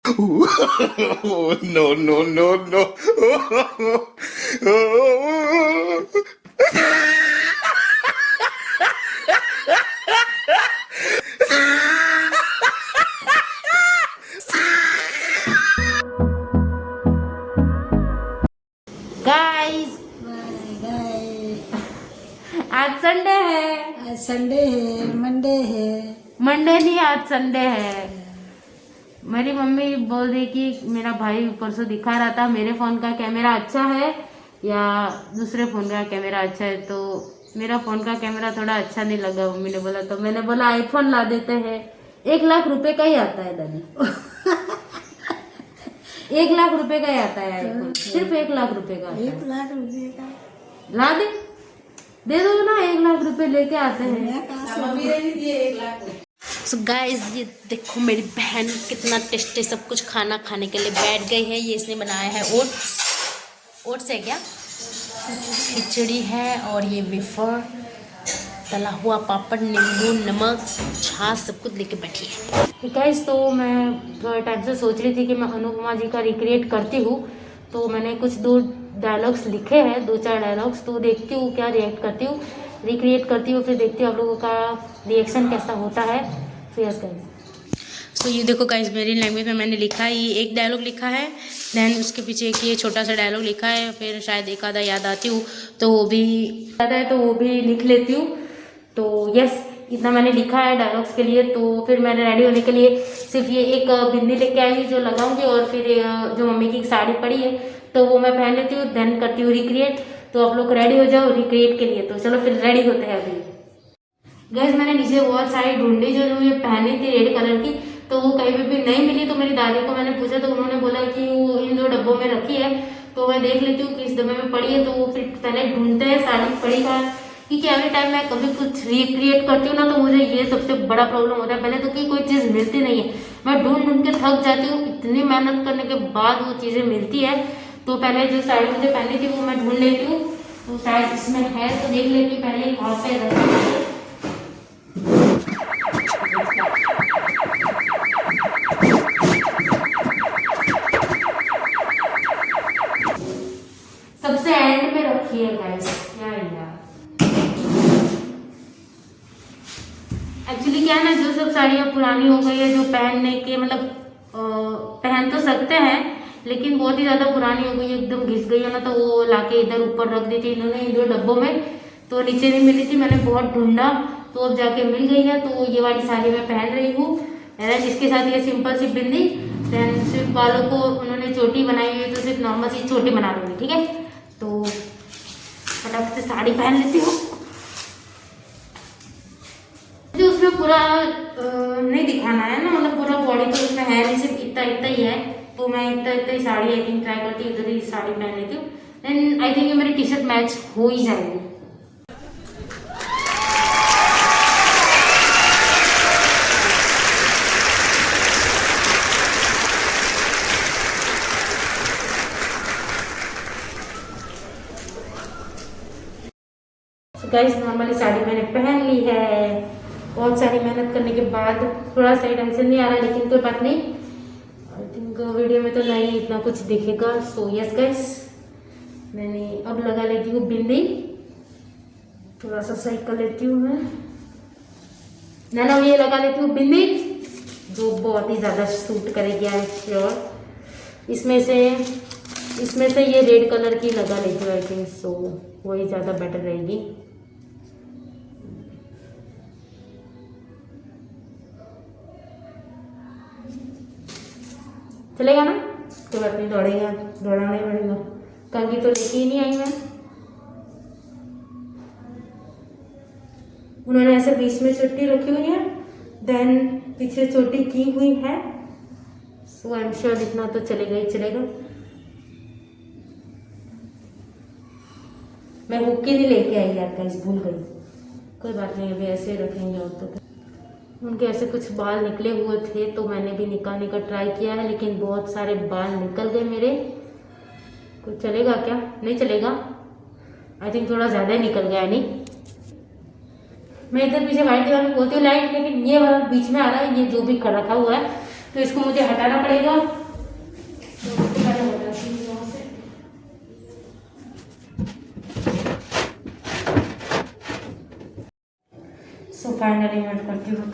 No, no, no, no. Guys आज Sunday है। आज संडे है, मंडे है। मंडे नहीं, आज संडे है। मेरी मम्मी बोल रही कि मेरा भाई परसों दिखा रहा था मेरे फोन का कैमरा अच्छा है या दूसरे फोन का कैमरा अच्छा है, तो मेरा फोन का कैमरा थोड़ा अच्छा नहीं लगा। मम्मी ने बोला तो मैंने बोला आईफोन ला देते हैं। 1 लाख रुपए का ही आता है दादी। 1 लाख रुपए का ही आता है आईफोन, सिर्फ 1 लाख रुपए का आता है। 1 लाख रुपए का ला दे दो ना, 1 लाख रुपए लेके आते हैं। सो गाइस ये देखो मेरी बहन कितना टेस्टी सब कुछ खाना खाने के लिए बैठ गई है। ये इसने बनाया है ओट्स है क्या, खिचड़ी है और ये वेफर, तला हुआ पापड़, नींबू, नमक, छाछ सब कुछ लेके बैठी है। गाइस तो मैं थोड़ा टाइम से सोच रही थी कि मैं अनुपमा जी का रिक्रिएट करती हूँ, तो मैंने कुछ 2 डायलॉग्स लिखे हैं, 2-4 डायलॉग्स, तो देखती हूँ क्या रिएक्ट करती हूँ, रिक्रिएट करती हूँ, फिर देखती हूँ आप लोगों का रिएक्शन कैसा होता है। तो यस गाइस, तो ये देखो गाइस मेरी लैंग्वेज में मैंने लिखा है, ये 1 डायलॉग लिखा है, देन उसके पीछे एक ये छोटा सा डायलॉग लिखा है, फिर शायद एक आधा याद आती हूँ तो वो भी याद है तो वो भी लिख लेती हूँ। तो यस इतना मैंने लिखा है डायलॉग्स के लिए। तो फिर मैंने रेडी होने के लिए सिर्फ ये एक बिंदी लेके आई जो लगाऊंगी, और फिर जो मम्मी की साड़ी पड़ी है तो वो मैं पहन लेती हूँ, देन करती हूँ रिक्रिएट। तो आप लोग रेडी हो जाओ रिक्रिएट के लिए। तो चलो फिर रेडी होते हैं अभी। गैस मैंने नीचे बहुत सारी ढूंढी जो ये पहनी थी रेड कलर की, तो वो कहीं भी नहीं मिली। तो मेरी दादी को मैंने पूछा तो उन्होंने बोला कि वो इन 2 डब्बों में रखी है, तो मैं देख लेती हूँ किस डब्बे में पड़ी है। तो वो फिर पहले ढूंढते हैं साड़ी पड़ी का, क्योंकि एवरी टाइम मैं कभी कुछ रिक्रिएट करती हूँ ना तो मुझे ये सबसे बड़ा प्रॉब्लम होता है पहले तो कि कोई चीज़ मिलती नहीं है। मैं ढूंढ ढूंढ के थक जाती हूँ, इतनी मेहनत करने के बाद वो चीज़ें मिलती है। तो पहले जो साड़ी मुझे पहनी थी वो मैं ढूंढ लेती हूँ, तो शायद इसमें है तो देख लेती हूँ पहले वहाँ पे रखी। सबसे एंड में रखी है गाइस, क्या यार। एक्चुअली क्या है ना, जो सब साड़ियाँ पुरानी हो गई है, जो पहनने के मतलब पहन तो सकते हैं लेकिन बहुत ही ज़्यादा पुरानी हो गई है, एकदम घिस गई है ना, तो वो लाके इधर ऊपर रख दी थी इन्होंने इन 2 डब्बों में। तो नीचे नहीं मिली थी, मैंने बहुत ढूंढा तो अब जाके मिल गई है। तो ये वाली साड़ी मैं पहन रही हूँ, जिसके साथ ये सिंपल सी बिंदी, देन सिर्फ बालों को उन्होंने चोटी बनाई हुई है तो सिर्फ नॉर्मल सी चोटी बना लूँगी, ठीक है। तो फटाफट से साड़ी पहन लेती हूँ। जो उसमें पूरा नहीं दिखाना है ना, मतलब पूरा बॉडी तो उसमें है नहीं, सिर्फ इतना इतना ही है। तो मैं इतना इतना ही साड़ी आई थिंक ट्राई करती हूँ, इधर ही साड़ी पहन लेती हूँ, देन आई थिंक ये मेरी टी शर्ट मैच हो ही जाएगी। गाइस नॉर्मली साड़ी मैंने पहन ली है, बहुत सारी मेहनत करने के बाद। थोड़ा सा टेंशन नहीं आ रहा लेकिन कोई बात नहीं, आई थिंक वीडियो में तो नहीं इतना कुछ दिखेगा। सो यस गाइस मैंने अब लगा लेती हूँ बिंदी, थोड़ा सा सही कर लेती हूँ मैं ना, ये लगा लेती हूँ बिंदी जो बहुत ही ज़्यादा सूट करेगी आई एम श्योर। इसमें से ये रेड कलर की लगा लेती हूँ आई थिंक, सो वही ज़्यादा बेटर रहेगी। चलेगा ना, कोई बात नहीं, दौड़ाना ही पड़ेगा, कंघी तो लेके ही नहीं आई मैं। उन्होंने ऐसे बीच में चोटी रखी हुई है, देन पीछे चोटी की हुई है, सो आई एम श्योर इतना तो चलेगा ही चलेगा। मैं हुक्की नहीं लेके आई यार गाइस, भूल गई, कोई बात नहीं, अभी ऐसे रखेंगे। और तो उनके ऐसे कुछ बाल निकले हुए थे तो मैंने भी निकालने का ट्राई किया है, लेकिन बहुत सारे बाल निकल गए मेरे। कुछ चलेगा क्या, नहीं चलेगा, आई थिंक थोड़ा ज़्यादा ही निकल गया। नहीं मैं इधर पीछे वाइट दीवार में बोलती हूँ लाइट, लेकिन ये वाला बीच में आ रहा है, ये जो भी रखा हुआ है तो इसको मुझे हटाना पड़ेगा। तो पहले हटाती हूँ यहाँ से। सो फाइनली मैं करती हूँ।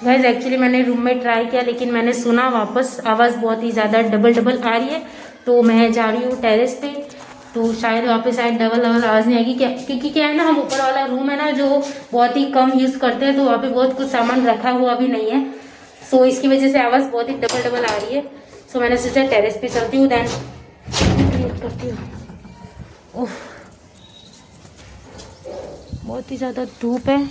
गाइस एक्चुअली मैंने रूम में ट्राई किया, लेकिन मैंने सुना वापस आवाज़ बहुत ही ज़्यादा डबल आ रही है, तो मैं जा रही हूँ टेरेस पे। तो शायद वहाँ पे शायद डबल आवाज़ नहीं आएगी, क्या क्योंकि क्या है ना, हम ऊपर वाला रूम है ना जो बहुत ही कम यूज़ करते हैं, तो वहाँ पे बहुत कुछ सामान रखा हुआ भी नहीं है। सो इसकी वजह से आवाज़ बहुत ही डबल आ रही है। सो मैंने सोचा टेरेस पे चलती हूँ, दैन क्रिएट करती हूँ। ओह बहुत ही ज़्यादा धूप है।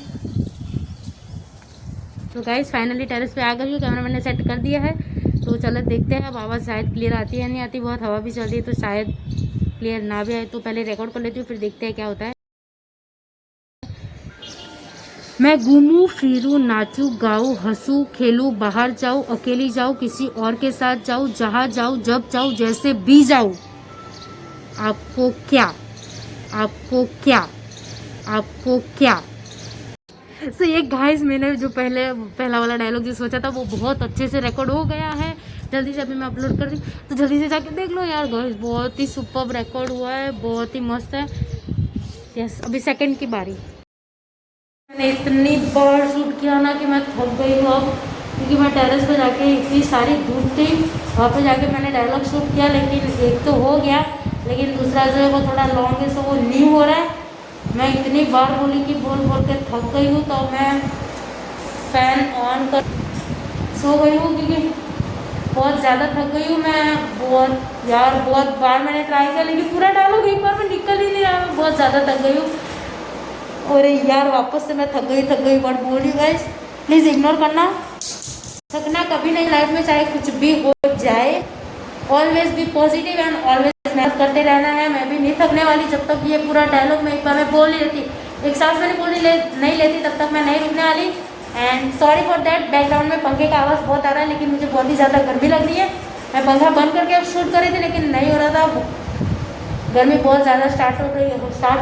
तो गाइस फाइनली टेरेस पे आ गई हूँ, कैमरा मैंने सेट कर दिया है। तो चलो देखते हैं अब आवाज़ शायद क्लियर आती है नहीं आती। बहुत हवा भी चल रही है तो शायद क्लियर ना भी आए, तो पहले रिकॉर्ड कर लेती हूँ, फिर देखते हैं क्या होता है। मैं घूमूं फिरूं नाचूं गाऊं हंसूं खेलूं, बाहर जाऊं अकेली जाऊं किसी और के साथ जाऊं, जहाँ जाऊं जब जाऊं जैसे भी जाऊं, आपको क्या आपको क्या आपको क्या। सो ये गाइस मैंने जो पहला वाला डायलॉग जो सोचा था वो बहुत अच्छे से रिकॉर्ड हो गया है। जल्दी से अभी मैं अपलोड कर रही हूँ, तो जल्दी से जाके देख लो यार गाइस, बहुत ही सुपर्ब रिकॉर्ड हुआ है, बहुत ही मस्त है। यस अभी सेकंड की बारी। मैंने इतनी बार शूट किया ना कि मैं थक गई हूँ अब, क्योंकि मैं टेरेस पे जाके इतनी सारी धूप थी, वहाँ पे जाके मैंने डायलॉग शूट किया, लेकिन एक तो हो गया, लेकिन दूसरा जो है वो थोड़ा लॉन्ग है, सो वो न्यू हो रहा है। मैं इतनी बार बोली कि बोल के थक गई हूँ, तो मैं फ़ैन ऑन कर सो गई हूँ, क्योंकि बहुत ज़्यादा थक गई हूँ मैं। बहुत बार मैंने ट्राई किया, लेकिन पूरा डायलॉग एक बार में निकल ही नहीं रहा। मैं बहुत ज़्यादा थक गई हूँ। और यार वापस से मैं थक गई बट बोल रही हूँ गाइस, प्लीज़ इग्नोर करना। थकना कभी नहीं लाइफ में, चाहे कुछ भी हो जाए। Always be positive and always मेहनत करते रहना है। मैं भी नहीं थकने वाली जब तक ये पूरा डायलॉग मैं एक बार में बोल नहीं लेती, एक सांस मैंने नहीं लेती, तब तक मैं नहीं रुकने वाली। And sorry for that, background में पंखे का आवाज़ बहुत आ रहा है, लेकिन मुझे बहुत ही ज़्यादा गर्मी लग रही है। मैं पंखा बंद करके अब शूट कर रही थी, लेकिन नहीं हो रहा था, गर्मी बहुत ज़्यादा स्टार्ट हो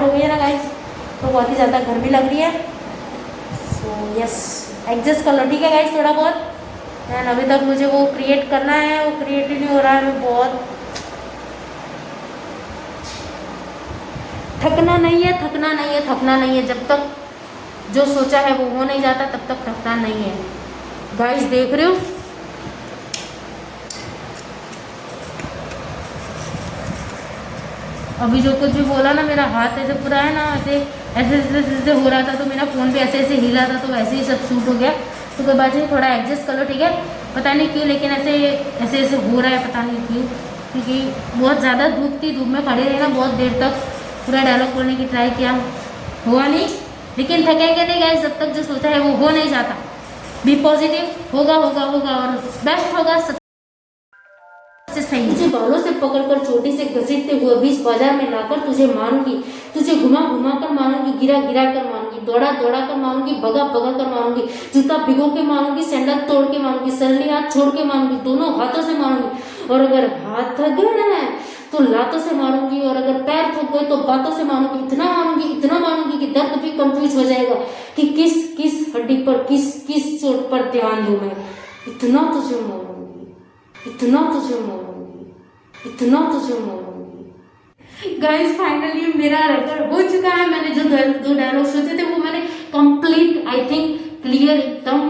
गई है ना गाइस, तो बहुत ही ज़्यादा गर्मी लग रही है। सो यस एडजस्ट कर लो, ठीक है गाइस थोड़ा बहुत। एंड अभी तक मुझे वो क्रिएट करना है, वो क्रिएट ही नहीं हो रहा है। मैं बहुत थकना नहीं है। जब तक जो सोचा है वो हो नहीं जाता, तब तक थकना नहीं है। गाइस देख रहे हो, अभी जो कुछ भी बोला ना, मेरा हाथ ऐसे पूरा है ना, ऐसे हो रहा था, तो मेरा फ़ोन भी ऐसे हिला था, तो वैसे ही सब शूट हो गया। तो कोई बात नहीं, थोड़ा एडजस्ट कर लो, ठीक है। पता नहीं क्यों, लेकिन ऐसे हो रहा है, पता नहीं क्यों, क्योंकि बहुत ज़्यादा धूप थी, धूप में खड़े रहे ना बहुत देर तक, पूरा डायलॉग बोलने की ट्राई किया, हुआ नहीं। लेकिन थकेंगे नहीं गाइस, जब तक जो सोचा है वो हो नहीं जाता। बी पॉजिटिव, होगा और बेस्ट होगा, सही। तुझे बालों से पकड़कर चोटी से घसीटते हुए बीच बाजार में लाकर तुझे मारूंगी, तुझे घुमा कर मारूंगी, गिरा कर मारूंगी, दौड़ा कर मारूंगी, भगा कर मारूंगी, जूता भिगो के मारूंगी, सैंडल तोड़ के मारूंगी, सरली हाथ छोड़ के मारूंगी, दोनों हाथों से मारूंगी, और अगर हाथ थक गए ना तो लातों से मारूंगी, और अगर पैर थक गए तो बातों से मारूंगी। इतना मारूंगी कि दर्द भी कंफ्यूज हो जाएगा कि किस हड्डी पर किस चोट पर ध्यान दूं मैं। इतना तुझे मारूंगी। गाइस फाइनली मेरा रिकॉर्ड हो चुका है। मैंने जो दो डायलॉग सोचे थे वो मैंने कंप्लीट, आई थिंक क्लियर, एकदम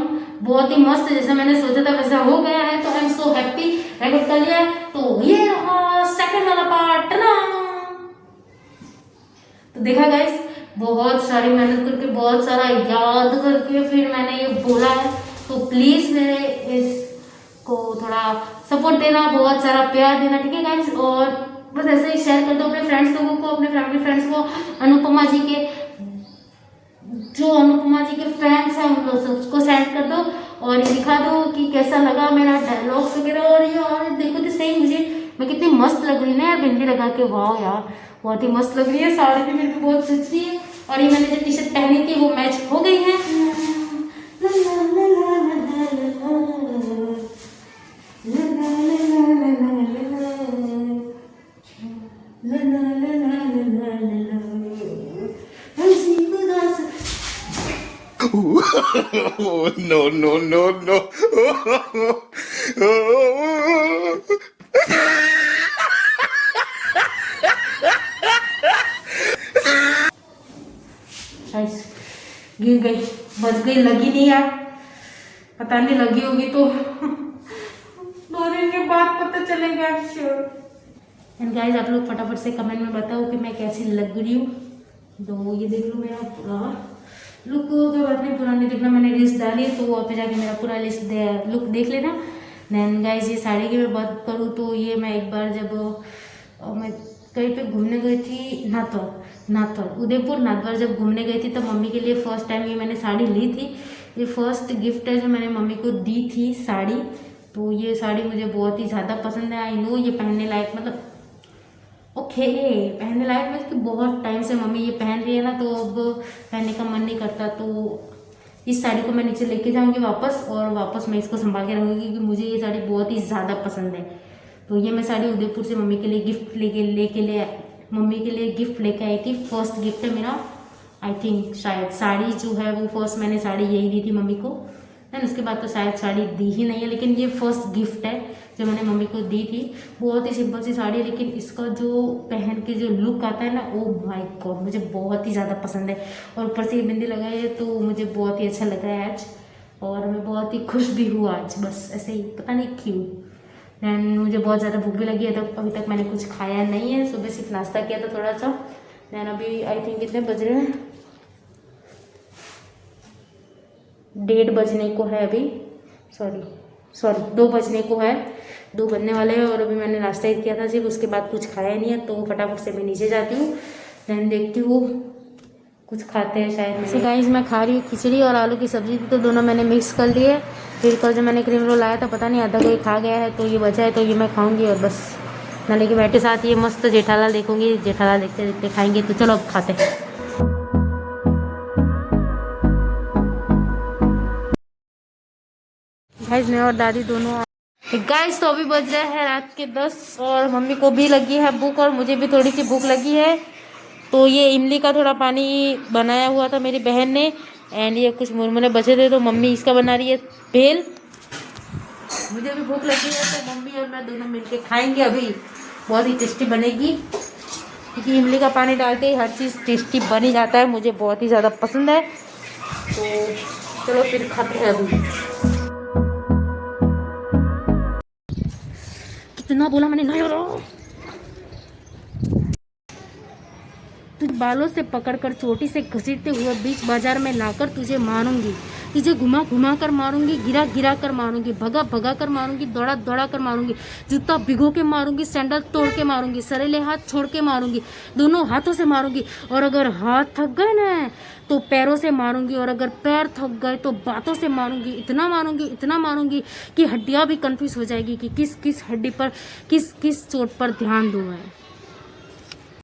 बहुत ही मस्त जैसा मैंने सोचा था वैसा हो गया है। तो I am so happy, record कर लिया है। तो ये रहा सेकंड वाला पार्ट ना। तो देखा गाइस, बहुत सारी मेहनत करके, बहुत सारा याद करके फिर मैंने ये बोला है। तो प्लीज मेरे इसको थोड़ा सपोर्ट देना, बहुत सारा प्यार देना, ठीक है गाइस। और बस ऐसे ही शेयर कर दो अपने फ्रेंड्स लोगों को, अपने फैमिली फ्रेंड्स को। अनुपमा जी के फैंस हैं उन लोग सबको सेंड कर दो, और ये दिखा दो कि कैसा लगा मेरा डायलॉग्स वगैरह। और ये और देखो तो सही, मैं कितनी मस्त लग रही है ना यार, बिंदी लगा के। वाह यार बहुत ही मस्त लग रही है। साड़ी भी मेरे को बहुत सच्ची है, और ये मैंने जो टी शर्ट पहनी थी वो मैच हो गई है। no, no, no, no. Guys गिर गई, बच गई, लगी नहीं यार, पता नहीं लगी होगी तो 2 दिन के बाद पता चलेगा श्योर। एंड गाइस आप लोग फटाफट से कमेंट में बताओ कि मैं कैसी लग रही हूँ। तो ये देख लो मेरा पूरा लुक, कोई बात नहीं पुरानी देखना, मैंने लिस्ट डाली है तो वहाँ पे जाके मेरा पूरा लुक देख लेना। देन गाइस ये साड़ी की मैं बात करूँ तो ये मैं एक बार जब मैं कहीं पे घूमने गई थी, नाथौर उदयपुर नाथद्वार जब घूमने गई थी तब मम्मी के लिए फर्स्ट टाइम ये मैंने साड़ी ली थी। ये फर्स्ट गिफ्ट है जो मैंने मम्मी को दी थी साड़ी। तो ये साड़ी मुझे बहुत ही ज़्यादा पसंद है। आई नो ये पहनने लायक, मतलब ओके पहनने लायक में कि बहुत टाइम से मम्मी ये पहन रही है ना, तो अब पहनने का मन नहीं करता। तो इस साड़ी को मैं नीचे लेके जाऊंगी वापस, और वापस मैं इसको संभाल के रखूंगी क्योंकि मुझे ये साड़ी बहुत ही ज़्यादा पसंद है। तो ये मैं साड़ी उदयपुर से मम्मी के लिए गिफ्ट मम्मी के लिए गिफ्ट लेके आई थी। फर्स्ट गिफ्ट है मेरा, आई थिंक शायद साड़ी जो है वो फर्स्ट मैंने साड़ी यही दी थी मम्मी को। देन उसके बाद तो शायद साड़ी दी ही नहीं है, लेकिन ये फर्स्ट गिफ्ट है जो मैंने मम्मी को दी थी। बहुत ही सिंपल सी साड़ी है, लेकिन इसका जो पहन के जो लुक आता है ना, ओ माय गॉड मुझे बहुत ही ज़्यादा पसंद है। और ऊपर से ये बिंदी लगाई है तो मुझे बहुत ही अच्छा लग रहा है आज, और मैं बहुत ही खुश भी हूँ आज, बस ऐसे ही पता नहीं क्यों। दैन मुझे बहुत ज़्यादा भूख भी लगी है, तो अभी तक मैंने कुछ खाया नहीं है। सुबह सिर्फ नाश्ता किया था थोड़ा सा। दैन अभी आई थिंक कितने बज रहे हैं, 1:30 बजने को है अभी, सॉरी 2 बजने को है, 2 बजने वाले हैं। और अभी मैंने नाश्ता ही किया था सिर्फ, उसके बाद कुछ खाया नहीं है। तो फटाफट से मैं नीचे जाती हूँ, दैन देखती हूँ कुछ खाते हैं शायद। सो गाइस मैं खा रही हूँ खिचड़ी और आलू की सब्जी थी, तो दोनों मैंने मिक्स कर लिए। फिर कल जो मैंने क्रीम रोल लाया था पता नहीं आधा कोई खा गया है, तो ये बचा है तो ये मैं खाऊंगी। और बस नाले के बैठे साथ ये मस्त जेठालाल देखूंगी, जेठालाल देखते देखते खाएंगे। तो चलो अब खाते हैं। गाइस मैं और दादी दोनों गाइस तो अभी बज रहे हैं रात के 10, और मम्मी को भी लगी है भूख और मुझे भी थोड़ी सी भूख लगी है। तो ये इमली का थोड़ा पानी बनाया हुआ था मेरी बहन ने, एंड ये कुछ मुरमुरे बचे थे तो मम्मी इसका बना रही है भेल। मुझे भी भूख लगी है तो मम्मी और मैं दोनों मिलके खाएंगे। अभी बहुत ही टेस्टी बनेगी क्योंकि इमली का पानी डालते ही हर चीज़ टेस्टी बन ही जाता है, मुझे बहुत ही ज़्यादा पसंद है। तो चलो फिर खाते हैं। अभी कितना बोला मैंने, नहीं हो तुझे बालों से पकड़कर चोटी से घसीटते हुए बीच बाजार में लाकर तुझे मारूंगी, तुझे घुमा घुमा कर मारूंगी, गिरा गिरा कर मारूंगी, भगा भगा कर मारूंगी, दौड़ा दौड़ा कर मारूंगी, जूता भिगो के मारूंगी, सैंडल तोड़ के मारूंगी, सरेले हाथ छोड़ के मारूंगी, दोनों हाथों से मारूंगी, और अगर हाथ थक गए ना तो पैरों से मारूंगी, और अगर पैर थक गए तो बातों से मारूंगी। इतना मारूंगी कि हड्डियां भी कंफ्यूज हो जाएगी कि किस किस हड्डी पर किस किस चोट पर ध्यान दूं मैं।